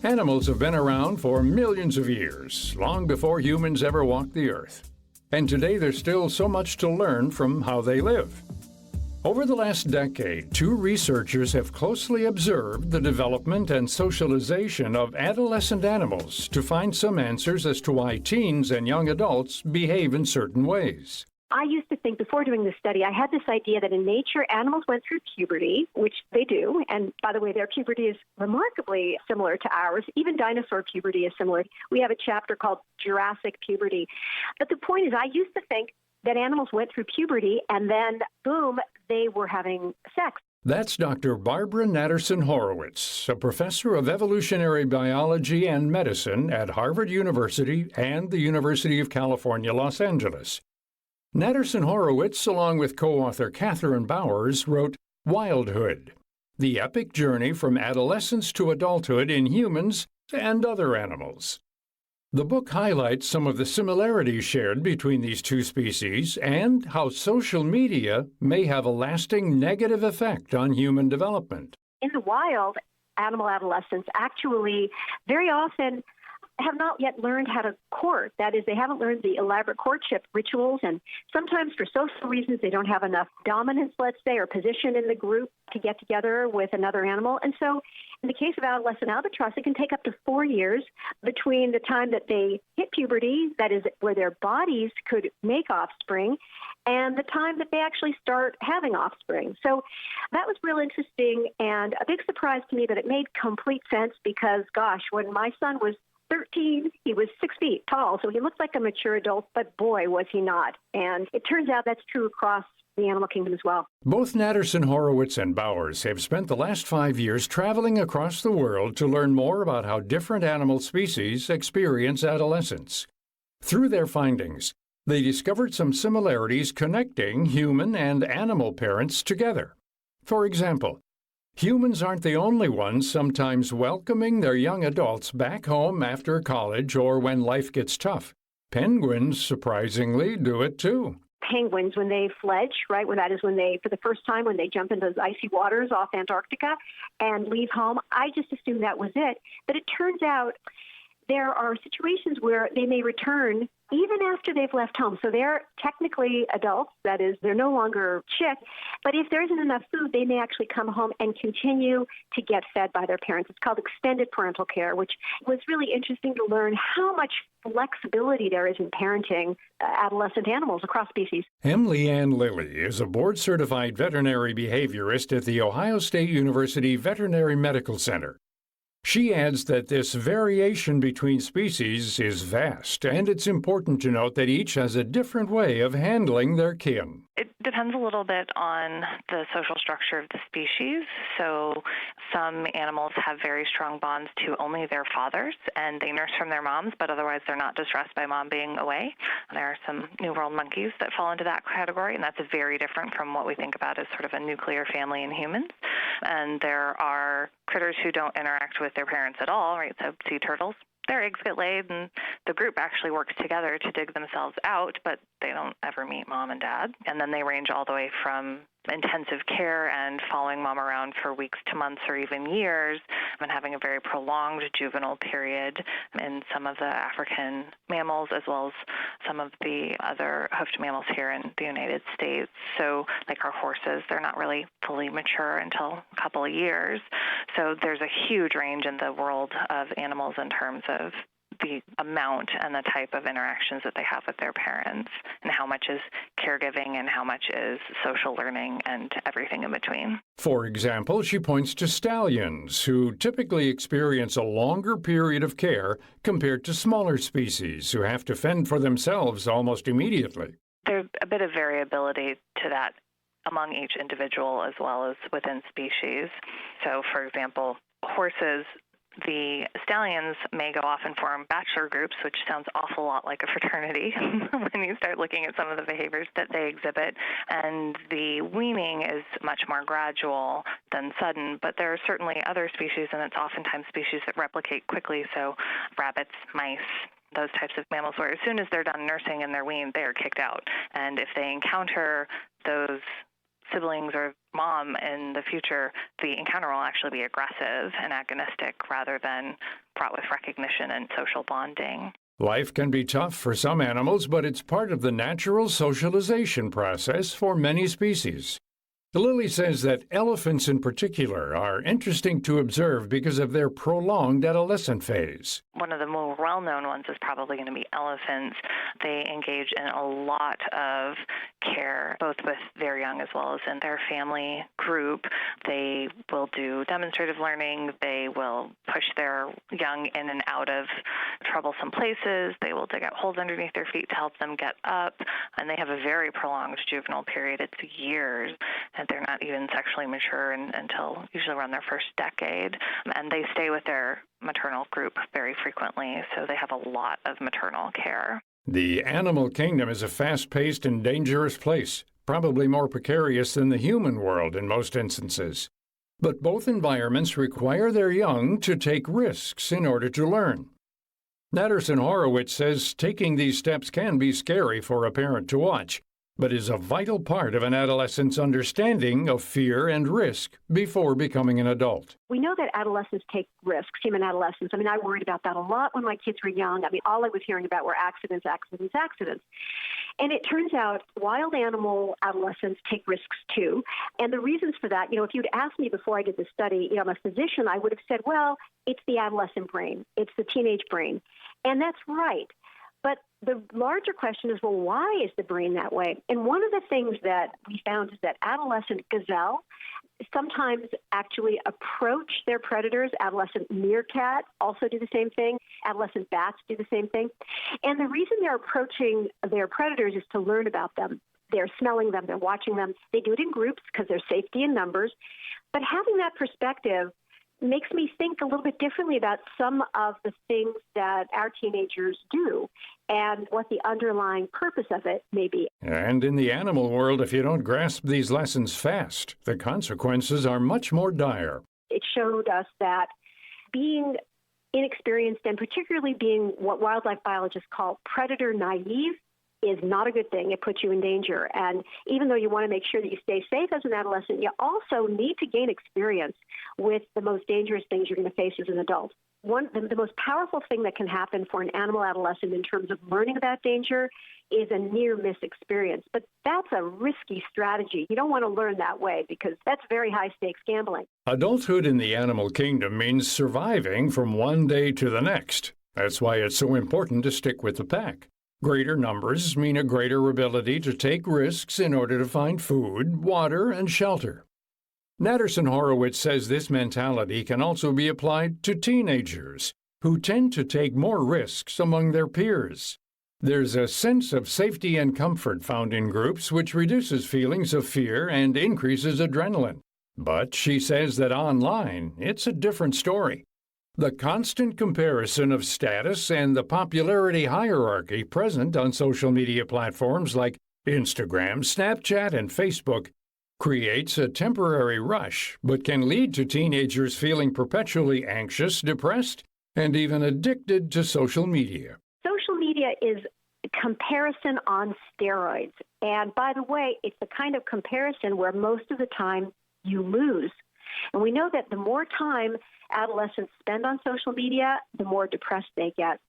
Animals have been around for millions of years, long before humans ever walked the earth. And today there's still so much to learn from how they live. Over the last decade, two researchers have closely observed the development and socialization of adolescent animals to find some answers as to why teens and young adults behave in certain ways. I used to think before doing this study, I had this idea that in nature, animals went through puberty, which they do. And by the way, their puberty is remarkably similar to ours. Even dinosaur puberty is similar. We have a chapter called Jurassic puberty. But the point is, I used to think that animals went through puberty and then, boom, they were having sex. That's Dr. Barbara Natterson-Horowitz, a professor of evolutionary biology and medicine at Harvard University and the University of California, Los Angeles. Natterson-Horowitz, along with co-author Catherine Bowers, wrote Wildhood, The Epic Journey From Adolescence to Adulthood in Humans and Other Animals. The book highlights some of the similarities shared between these two species and how social media may have a lasting negative effect on human development. In the wild, animal adolescents actually very often have not yet learned how to court. That is, they haven't learned the elaborate courtship rituals, and sometimes for social reasons they don't have enough dominance, let's say, or position in the group to get together with another animal. And so in the case of adolescent albatross, it can take up to 4 years between the time that they hit puberty, that is, where their bodies could make offspring, and the time that they actually start having offspring. So that was real interesting and a big surprise to me, but it made complete sense because, gosh, when my son was 13, he was 6 feet tall, so he looked like a mature adult, but boy, was he not. And it turns out that's true across the animal kingdom as well. Both Natterson-Horowitz and Bowers have spent the last 5 years traveling across the world to learn more about how different animal species experience adolescence. Through their findings, they discovered some similarities connecting human and animal parents together. For example, humans aren't the only ones sometimes welcoming their young adults back home after college or when life gets tough. Penguins, surprisingly, do it too. Penguins, when they fledge, right, when that is when they, for the first time, when they jump into those icy waters off Antarctica and leave home, I just assumed that was it. But it turns out there are situations where they may return even after they've left home. So they're technically adults, that is, they're no longer chicks, but if there isn't enough food, they may actually come home and continue to get fed by their parents. It's called extended parental care, which was really interesting to learn how much flexibility there is in parenting adolescent animals across species. Leanne Lilly is a board-certified veterinary behaviorist at the Ohio State University Veterinary Medical Center. She adds that this variation between species is vast, and it's important to note that each has a different way of handling their kin. It depends a little bit on the social structure of the species. So some animals have very strong bonds to only their fathers, and they nurse from their moms, but otherwise they're not distressed by mom being away. And there are some New World monkeys that fall into that category, and that's very different from what we think about as sort of a nuclear family in humans. And there are critters who don't interact with their parents at all, right? So sea turtles. Their eggs get laid, and the group actually works together to dig themselves out, but they don't ever meet mom and dad. And then they range all the way from intensive care and following mom around for weeks to months or even years, and having a very prolonged juvenile period in some of the African mammals as well as some of the other hoofed mammals here in the United States. So like our horses, they're not really fully mature until a couple of years. So there's a huge range in the world of animals in terms of the amount and the type of interactions that they have with their parents, and how much is caregiving and how much is social learning and everything in between. For example, she points to stallions, who typically experience a longer period of care compared to smaller species who have to fend for themselves almost immediately. There's a bit of variability to that among each individual as well as within species. So, for example, horses, the stallions may go off and form bachelor groups, which sounds awful lot like a fraternity when you start looking at some of the behaviors that they exhibit. And the weaning is much more gradual than sudden, but there are certainly other species, and it's oftentimes species that replicate quickly. So rabbits, mice, those types of mammals, where as soon as they're done nursing and they're weaned, they are kicked out. And if they encounter those siblings or mom in the future, the encounter will actually be aggressive and agonistic rather than fraught with recognition and social bonding. Life can be tough for some animals, but it's part of the natural socialization process for many species. Lilly says that elephants in particular are interesting to observe because of their prolonged adolescent phase. One of the more well-known ones is probably going to be elephants. They engage in a lot of care, both with their young as well as in their family group. They will do demonstrative learning. They will push their young in and out of troublesome places. They will dig out holes underneath their feet to help them get up. And they have a very prolonged juvenile period. It's years. And they're not even sexually mature until usually around their first decade. And they stay with their maternal group very frequently, so they have a lot of maternal care. The animal kingdom is a fast-paced and dangerous place, probably more precarious than the human world in most instances. But both environments require their young to take risks in order to learn. Natterson-Horowitz says taking these steps can be scary for a parent to watch, but is a vital part of an adolescent's understanding of fear and risk before becoming an adult. We know that adolescents take risks, human adolescents. I mean, I worried about that a lot when my kids were young. I mean, all I was hearing about were accidents. And it turns out wild animal adolescents take risks too. And the reasons for that, if you'd asked me before I did the study, I'm a physician, I would have said, well, it's the adolescent brain. It's the teenage brain. And that's right. But the larger question is, well, why is the brain that way? And one of the things that we found is that adolescent gazelle sometimes actually approach their predators. Adolescent meerkat also do the same thing. Adolescent bats do the same thing. And the reason they're approaching their predators is to learn about them. They're smelling them. They're watching them. They do it in groups because there's safety in numbers. But having that perspective makes me think a little bit differently about some of the things that our teenagers do and what the underlying purpose of it may be. And in the animal world, if you don't grasp these lessons fast, the consequences are much more dire. It showed us that being inexperienced and particularly being what wildlife biologists call predator naive is not a good thing. It puts you in danger. And even though you want to make sure that you stay safe as an adolescent, you also need to gain experience with the most dangerous things you're going to face as an adult. The most powerful thing that can happen for an animal adolescent in terms of learning about danger is a near-miss experience. But that's a risky strategy. You don't want to learn that way because that's very high-stakes gambling. Adulthood in the animal kingdom means surviving from one day to the next. That's why it's so important to stick with the pack. Greater numbers mean a greater ability to take risks in order to find food, water, and shelter. Natterson-Horowitz says this mentality can also be applied to teenagers, who tend to take more risks among their peers. There's a sense of safety and comfort found in groups which reduces feelings of fear and increases adrenaline. But she says that online, it's a different story. The constant comparison of status and the popularity hierarchy present on social media platforms like Instagram, Snapchat, and Facebook creates a temporary rush, but can lead to teenagers feeling perpetually anxious, depressed, and even addicted to social media. Social media is comparison on steroids. And by the way, it's the kind of comparison where most of the time you lose. And we know that the more time adolescents spend on social media, the more depressed they get.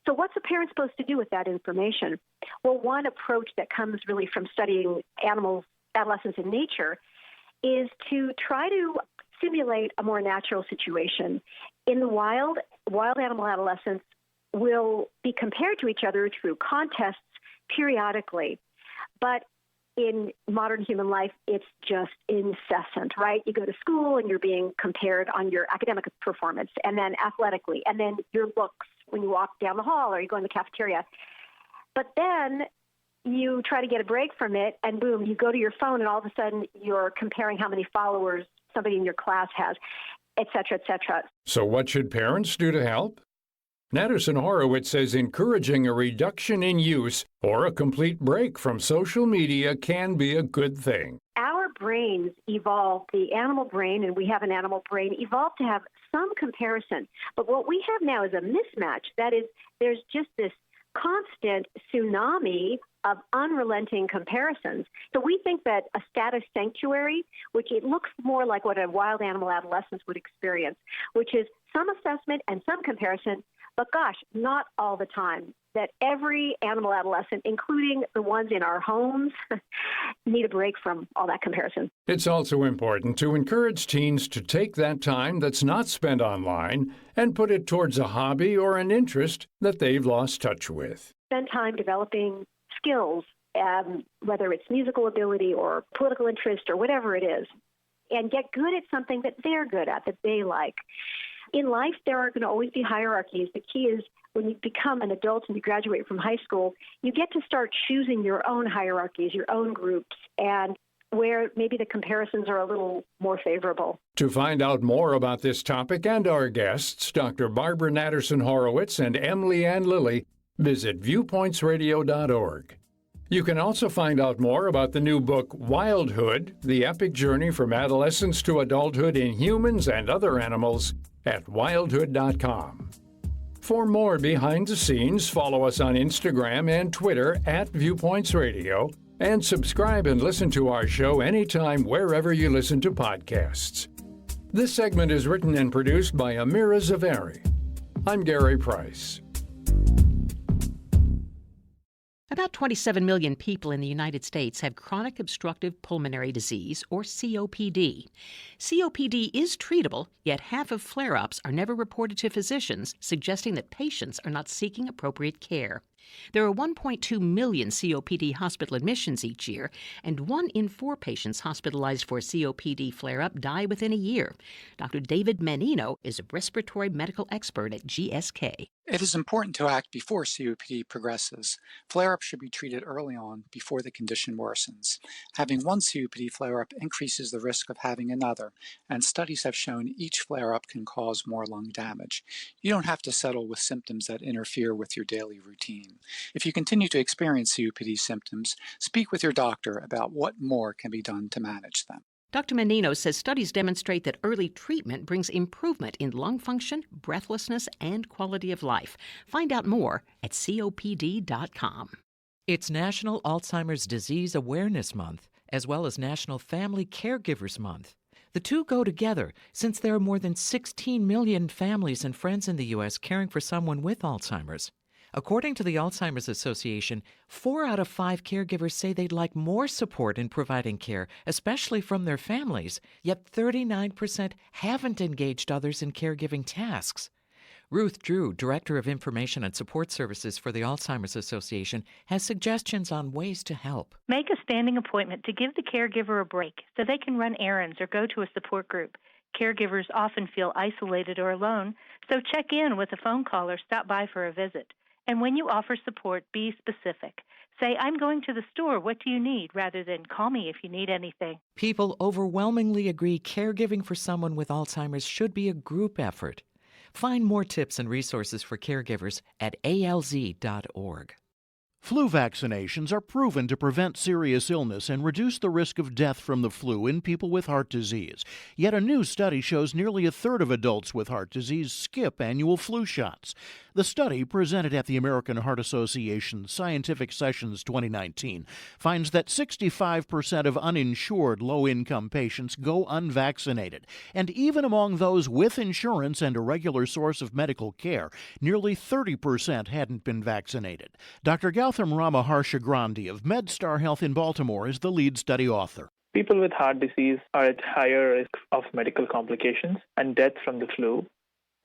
So what's a parent supposed to do with that information? Well, one approach that comes really from studying adolescents in nature is to try to simulate a more natural situation. In the wild animal adolescents will be compared to each other through contests periodically. But in modern human life, it's just incessant, right? You go to school and you're being compared on your academic performance and then athletically and then your looks when you walk down the hall or you go in the cafeteria. But then you try to get a break from it and boom, you go to your phone and all of a sudden you're comparing how many followers somebody in your class has, et cetera, et cetera. So what should parents do to help? Natterson-Horowitz says encouraging a reduction in use or a complete break from social media can be a good thing. Our brains evolved, the animal brain, and we have an animal brain, evolved to have some comparison. But what we have now is a mismatch. That is, there's just this constant tsunami of unrelenting comparisons. So we think that a status sanctuary, which it looks more like what a wild animal adolescent would experience, which is some assessment and some comparison, but gosh, not all the time. That every animal adolescent, including the ones in our homes, need a break from all that comparison. It's also important to encourage teens to take that time that's not spent online and put it towards a hobby or an interest that they've lost touch with. Spend time developing skills, whether it's musical ability or political interest or whatever it is, and get good at something that they're good at, that they like. In life, there are going to always be hierarchies. The key is when you become an adult and you graduate from high school, you get to start choosing your own hierarchies, your own groups, and where maybe the comparisons are a little more favorable. To find out more about this topic and our guests, Dr. Barbara Natterson-Horowitz and Leanne Lilly, visit viewpointsradio.org. You can also find out more about the new book, Wildhood, The Epic Journey From Adolescence to Adulthood in Humans and Other Animals, at wildhood.com. For more behind the scenes, follow us on Instagram and Twitter at Viewpoints Radio, and subscribe and listen to our show anytime wherever you listen to podcasts. This segment is written and produced by Amira Zaveri. I'm Gary Price. About 27 million people in the United States have chronic obstructive pulmonary disease, or COPD. COPD is treatable, yet half of flare-ups are never reported to physicians, suggesting that patients are not seeking appropriate care. There are 1.2 million COPD hospital admissions each year, and 1 in 4 patients hospitalized for COPD flare-up die within a year. Dr. David Menino is a respiratory medical expert at GSK. It is important to act before COPD progresses. Flare-up should be treated early on before the condition worsens. Having one COPD flare-up increases the risk of having another, and studies have shown each flare-up can cause more lung damage. You don't have to settle with symptoms that interfere with your daily routine. If you continue to experience COPD symptoms, speak with your doctor about what more can be done to manage them. Dr. Menino says studies demonstrate that early treatment brings improvement in lung function, breathlessness, and quality of life. Find out more at COPD.com. It's National Alzheimer's Disease Awareness Month, as well as National Family Caregivers Month. The two go together since there are more than 16 million families and friends in the U.S. caring for someone with Alzheimer's. According to the Alzheimer's Association, 4 out of 5 caregivers say they'd like more support in providing care, especially from their families, yet 39% haven't engaged others in caregiving tasks. Ruth Drew, Director of Information and Support Services for the Alzheimer's Association, has suggestions on ways to help. Make a standing appointment to give the caregiver a break so they can run errands or go to a support group. Caregivers often feel isolated or alone, so check in with a phone call or stop by for a visit. And when you offer support, be specific. Say, I'm going to the store, what do you need, rather than call me if you need anything. People overwhelmingly agree caregiving for someone with Alzheimer's should be a group effort. Find more tips and resources for caregivers at alz.org. Flu vaccinations are proven to prevent serious illness and reduce the risk of death from the flu in people with heart disease. Yet a new study shows nearly a third of adults with heart disease skip annual flu shots. The study, presented at the American Heart Association Scientific Sessions 2019, finds that 65% of uninsured low-income patients go unvaccinated. And even among those with insurance and a regular source of medical care, nearly 30% hadn't been vaccinated. Dr. Gautam Ramaharshagrandi of MedStar Health in Baltimore is the lead study author. People with heart disease are at higher risk of medical complications and death from the flu.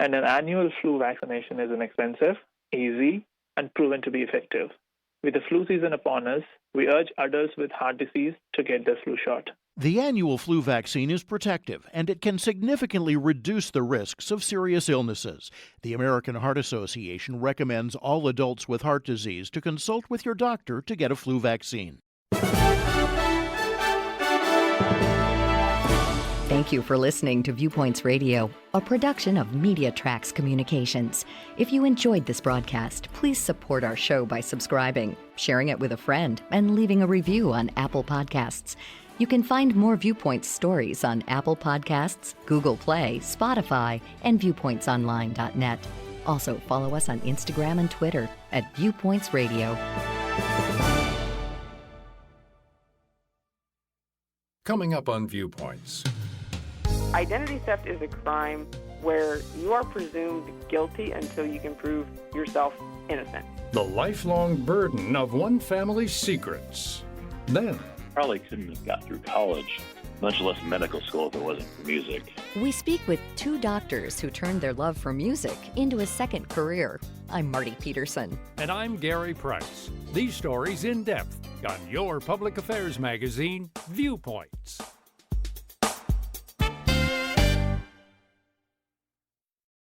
And an annual flu vaccination is inexpensive, easy, and proven to be effective. With the flu season upon us, we urge adults with heart disease to get their flu shot. The annual flu vaccine is protective, and it can significantly reduce the risks of serious illnesses. The American Heart Association recommends all adults with heart disease to consult with your doctor to get a flu vaccine. Thank you for listening to Viewpoints Radio, a production of Media Tracks Communications. If you enjoyed this broadcast, please support our show by subscribing, sharing it with a friend, and leaving a review on Apple Podcasts. You can find more Viewpoints stories on Apple Podcasts, Google Play, Spotify, and viewpointsonline.net. Also, follow us on Instagram and Twitter at Viewpoints Radio. coming up on Viewpoints. Identity theft is a crime where you are presumed guilty until you can prove yourself innocent. The lifelong burden of one family's secrets. Then, probably couldn't have got through college, much less medical school if it wasn't for music. We speak with two doctors who turned their love for music into a second career. I'm Marty Peterson. And I'm Gary Price. These stories in depth on your public affairs magazine, Viewpoints.